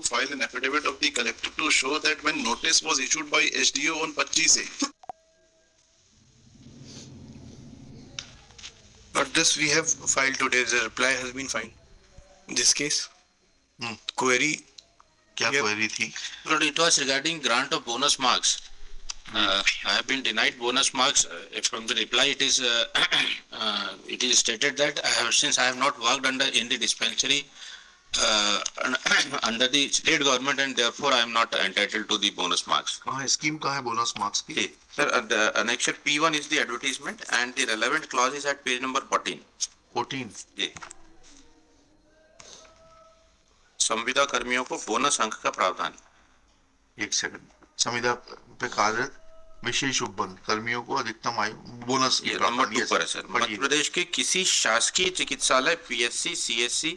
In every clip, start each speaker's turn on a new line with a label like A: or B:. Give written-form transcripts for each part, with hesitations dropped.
A: to file an affidavit of the collector to show that when notice was issued by SDO on 25
B: But this we have filed today. The reply has been filed. In this case, query.
C: क्या query थी?
D: But it was regarding grant of bonus marks. I have been denied bonus marks. From the reply, it is it is stated that since I have not worked in the dispensary under the state government, and therefore I am not entitled to the bonus marks.
C: कहाँ है scheme, कहाँ है bonus marks की?
D: Sir, the annexure P1 is the advertisement, and the relevant clause is at page number 14.
C: 14.
D: जी. संविदा कर्मियों को bonus अंक का प्रावधान.
C: एक सेकंड. संविदा पे कार्यरत विशेष उपबंध कर्मियों को अधिकतम आयु बोनस.
D: ये नंबर 2 पर है सर. मध्य प्रदेश के किसी शासकीय चिकित्सालय, PSC, CSC,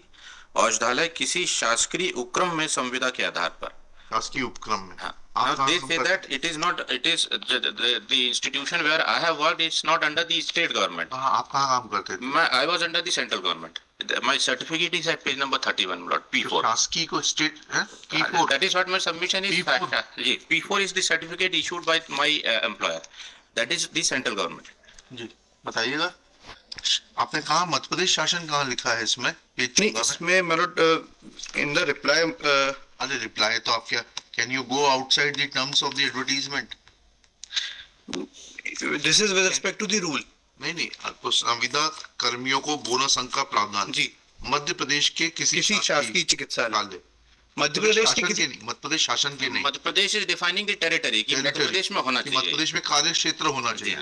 D: औषधालय किसी शासकीय उपक्रम में संविदा के आधार पर.
C: शासकीय उपक्रम में.
D: हाँ. Now they say that it is not. It is the institution where I have worked. It's not under the state government.
C: आप कहाँ काम करते थे?
D: I was under the central government. My certificate is at page number 31, lot P4.
C: शासकीय को state है? P4.
D: That is what my submission is.
C: P4.
D: P4 is the certificate issued by my employer. That is the central government.
C: जी बताइएगा. आपने कहा मध्य प्रदेश शासन कहाँ लिखा है इसमें?
B: नहीं, इसमें मतलब in the reply.
C: अरे reply तो आप क्या? Can you go outside the terms of the advertisement?
B: This is with respect to the rule.
C: नहीं आपको संविदा कर्मियों को बोनस अंक का प्रावधान
B: जी.
C: मध्य प्रदेश के किसी
B: शासकीय चिकित्सालय.
C: मध्य प्रदेश के किसी नहीं, मध्य प्रदेश शासन के नहीं.
D: Madhya Pradesh is defining the territory कि मध्य प्रदेश में होना चाहिए.
C: मध्य प्रदेश में कार्य क्षेत्र होना चाहिए.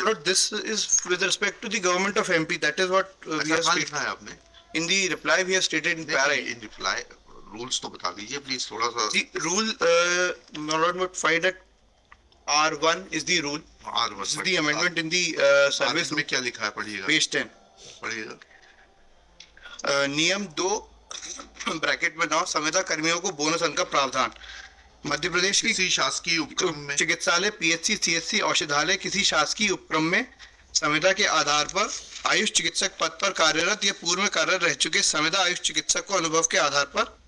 B: But this is with respect to the government of MP. That is what we have stated.
C: आपने
B: In the reply we have stated in para.
C: in reply rules तो बता दीजिए प्लीज थोड़ा सा.
B: The rule not find that R1 is the rule.
C: R1
B: This is the amendment in the service
C: में क्या लिखा है पढ़िएगा.
B: page 10.
C: पढ़िएगा.
B: नियम 2 ब्रैकेट में 9 संविदा कर्मियों को बोनस अंक का प्रावधान. मध्य प्रदेश की
C: किसी शासकीय उपक्रम में
B: चिकित्सालय, PSC, CSC, औषधालय किसी शासकीय उपक्रम में संविदा के आधार पर आयुष चिकित्सक पद पर कार्यरत या पूर्व में कार्यरत रह चुके संविदा आयुष चिकित्सक को अनुभव के आधार पर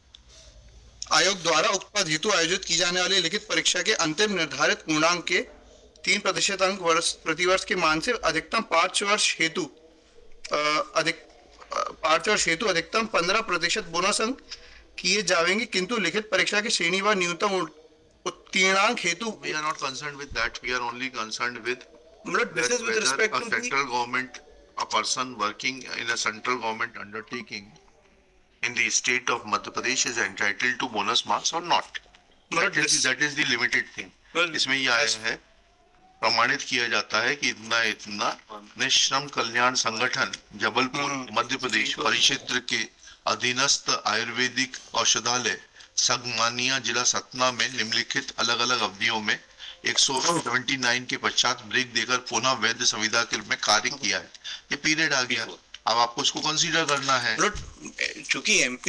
B: आयोग द्वारा उक्त पद हेतु आयोजित की जाने वाली लिखित परीक्षा के अंतिम निर्धारित पूर्णांक के 3% अंक प्रतिवर्ष के मान से अधिकतम 5 वर्ष हेतु अधिकतम 15% बोनस अंक किए जाएंगे, किंतु लिखित परीक्षा की श्रेणीवार न्यूनतम उत्तीर्णांक हेतु.
C: We are not concerned with that. We are only concerned with
B: this is with respect to
C: central government, a person working in a central government undertaking in the state of Madhya Pradesh is entitled to bonus marks or not. That is the limited thing. इसमें ये आया है प्रमाणित किया जाता है कि इतना निश्रम कल्याण संगठन जबलपुर मध्य प्रदेश परिक्षेत्र के अधीनस्थ आयुर्वेदिक औषधालय सगमानिया जिला सतना में निम्नलिखित अलग अलग अवधियों में 179 के पश्चात ब्रेक देकर पुनः वैध संविदा के रूप में कार्य किया है. ये पीरियड आ गया. अब आपको उसको कंसीडर करना है.
B: चूंकि MP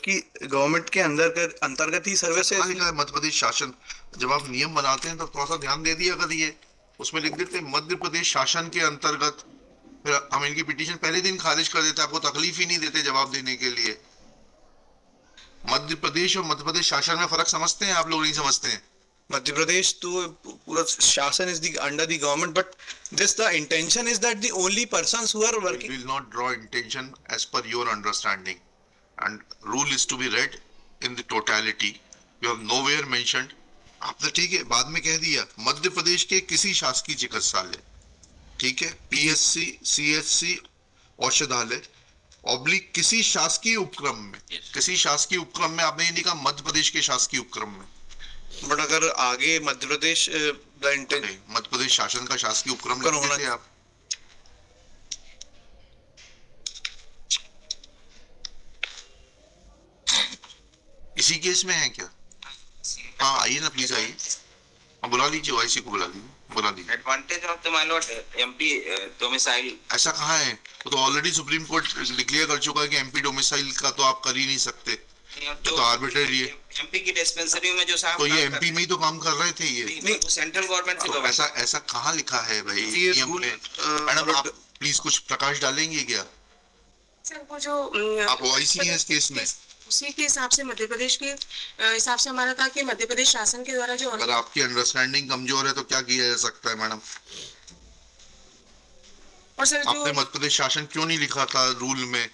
B: की गवर्नमेंट के अंतर्गत ही सर्विस है.
C: मध्य प्रदेश शासन जब आप नियम बनाते हैं तो थोड़ा सा ध्यान दे दिया करिए. उसमें लिख देते हैं मध्य प्रदेश शासन के अंतर्गत. फिर हम इनकी पिटीशन पहले दिन खारिज कर देते, आपको तकलीफ ही नहीं देते जवाब देने के लिए. मध्य प्रदेश और मध्य प्रदेश शासन में फर्क समझते हैं आप लोग? नहीं समझते हैं.
B: मध्य प्रदेश तो पूरा शासन is the under the government, but the intention is that the only persons who are working.
C: We will not draw intention as per your understanding, and rule is to be read in the totality. You have nowhere mentioned. आपने ठीक है बाद में कह दिया मध्य प्रदेश के किसी शासकीय चिकित्सालय, ठीक है, PSC, CSC, औषधालय ऑब्लिक किसी शासकीय उपक्रम में. किसी शासकीय उपक्रम में आपने ये नहीं कहा मध्य प्रदेश के शासकीय उपक्रम में.
B: बट अगर आगे मध्य प्रदेश
C: मध्य प्रदेश शासन का शासकीय उपक्रम लिखते थे आप. इसी केस में है क्या? हाँ आइए ना प्लीज आइए. बुला लीजिए OIC को बुला लीजिए.
E: Advantage of the my Lord MP domicile.
C: ऐसा कहाँ है? तो ऑलरेडी सुप्रीम कोर्ट डिक्लेयर कर चुका है कि MP डोमिसाइल का तो आप कर ही नहीं सकते. तो आर्बिट्रेरी है.
E: MP की डिस्पेंसरी में जो साहब
C: तो ये MP में ही तो काम कर रहे थे ये.
E: नहीं सेंट्रल गवर्नमेंट से.
C: तो ऐसा कहाँ लिखा है भाई नियम में? मैडम आप प्लीज कुछ प्रकाश डालेंगे क्या?
F: सर वो जो
C: आप OIC हैं इस केस में.
F: उसी के हिसाब से मध्य प्रदेश के हिसाब से हमारा था कि मध्य प्रदेश शासन के द्वारा जो
C: अगर आपकी अंडरस्टैंडिंग कमजोर है तो क्या किया जा सकता है मैडम?
F: और सर
C: आपने
F: जो
C: मध्य प्रदेश शासन क्यों नहीं लिखा था रूल में?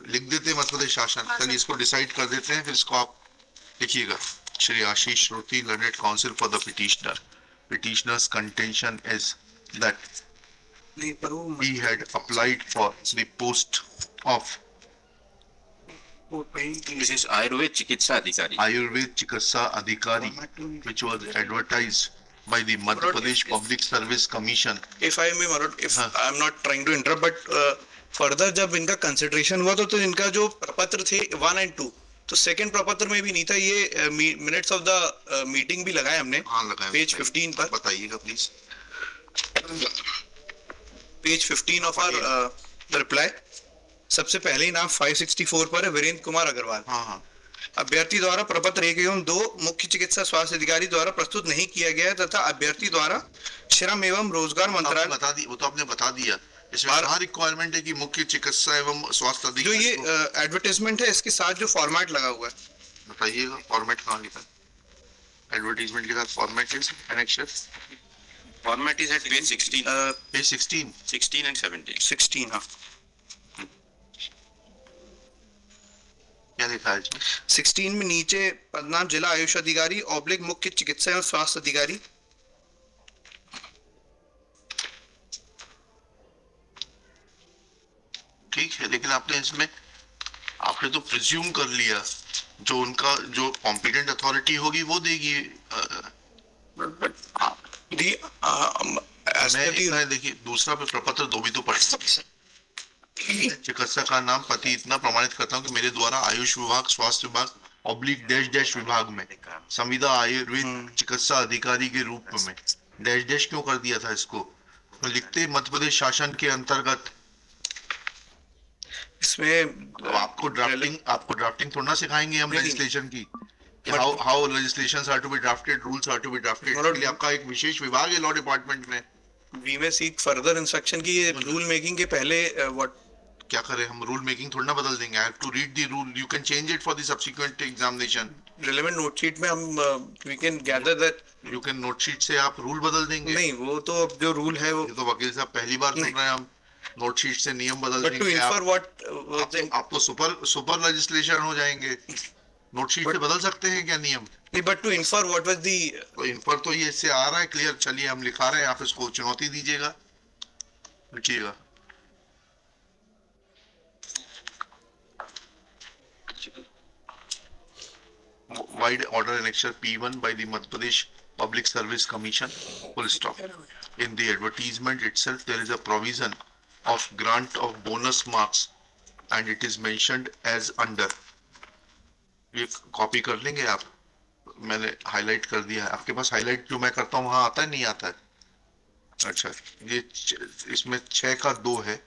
C: लिख देते मध्य प्रदेश शासन।
F: हाँ,
C: चलिए
F: सर।
C: इसको डिसाइड कर देते हैं, फिर इसको आप लिखिएगा। Shri Ashish Shruti, learned counsel for the petitioner. Petitioner's contention is that
B: नहीं पर वो
C: he had applied for the post of
D: This is Ayurved Chikitsa Adhikari.
C: Ayurved Chikitsa Adhikari, which was advertised by the Madhya Pradesh Public Service Commission.
B: if I may Marot, if
C: हाँ.
B: I am not trying to interrupt, but further जब इनका consideration हुआ तो इनका जो प्रपत्र थे 1 and 2, तो सेकंड प्रपत्र में भी नहीं था ये। मिनट्स ऑफ द मीटिंग भी लगाए हमने
C: हाँ लगाए।
B: पेज 15 पर,
C: बताइएगा please.
B: Page 15 of our the reply. सबसे पहले ही नाम 564 पर है, वीरेंद्र कुमार अग्रवाल।
C: हाँ हाँ
B: अभ्यर्थी द्वारा प्रपत्र 1 एवं 2 मुख्य चिकित्सा स्वास्थ्य अधिकारी द्वारा प्रस्तुत नहीं किया गया है तथा अभ्यर्थी द्वारा श्रम एवं रोजगार
C: आपने
B: मंत्रालय
C: बता दी, वो तो आपने बता दिया। इसमें
B: बार-
C: कहाँ रिक्वायरमेंट है कि मुख्य चिकित्सा एवं स्वास्थ्य
B: जो
C: अधिकारी
B: ये
C: को-
B: एडवर्टाइजमेंट है इसके साथ जो फॉर्मेट लगा हुआ है,
C: बताइएगा फॉर्मेट कहाँ लिखा है? एडवर्टीजमेंट के साथ फॉर्मेट है annexure
D: Format is at page 16,
C: page 16।
D: 16 and 17.
B: 16। हाँ,
C: क्या लिखा है इसमें?
B: 16 में नीचे पदनाम जिला आयुष अधिकारी ऑब्लिक मुख्य चिकित्सा एवं स्वास्थ्य अधिकारी।
C: ठीक है, लेकिन आपने इसमें आपने तो प्रिज्यूम कर लिया जो उनका जो कॉम्पिटेंट अथॉरिटी होगी वो देगी।
B: दी as
C: मैं
B: per the-
C: इतना देखिए, दूसरा पे प्रपत्र दो भी तो पढ़ चिकित्सा का नाम पति इतना प्रमाणित करता हूँ कि मेरे द्वारा आयुष विभाग, स्वास्थ्य विभाग ऑब्लिक डैश डैश विभाग में संविदा आयुर्वेद चिकित्सा अधिकारी के रूप में डैश डैश क्यों कर दिया था इसको? तो लिखते मध्य प्रदेश शासन के अंतर्गत।
B: इसमें
C: तो आपको ड्राफ्टिंग थोड़ा ना सिखाएंगे हम
B: नहीं।
C: लेजिस्लेशन की, how legislations are to be drafted, rules are to be drafted. इसके लिए आपका एक विशेष विभाग है लॉ डिपार्टमेंट में।
B: वी में सीक फर्दर इंस्ट्रक्शन की रूल मेकिंग के पहले व्हाट
C: क्या करें हम? रूल मेकिंग थोड़ा ना बदल देंगे। I have to read the rule, you can change it for the subsequent examination.
B: Relevant note sheet में हम we can gather that.
C: You can note sheet से आप रूल बदल देंगे।
B: नहीं, वो तो अब जो रूल है वो
C: ये तो वकील साहब पहली बार सुन
B: नहीं।
C: रहे हैं हम। नोट शीट से नियम बदल
B: बट टू
C: देंगे
B: इन्फर
C: आप
B: व्हाट
C: तो सुपर लेजिस्लेशन हो जाएंगे। नोट शीट से बदल सकते हैं क्या नियम?
B: नहीं, but to infer what was the
C: तो इन पर तो ये इससे आ रहा है क्लियर। चलिए हम लिखा रहे हैं, आप इसको चुनौती दीजिएगा, लिखिएगा। Wide order annexure P1 by the Madhya Pradesh Public Service Commission, full stop. In the advertisement itself, there is a provision of grant of bonus marks and it is mentioned as under. ये copy कर लेंगे आप? मैंने highlight कर दिया है। आपके पास highlight जो मैं करता हूँ वहां आता है, नहीं आता है? अच्छा, ये इसमें 6 का 2 है।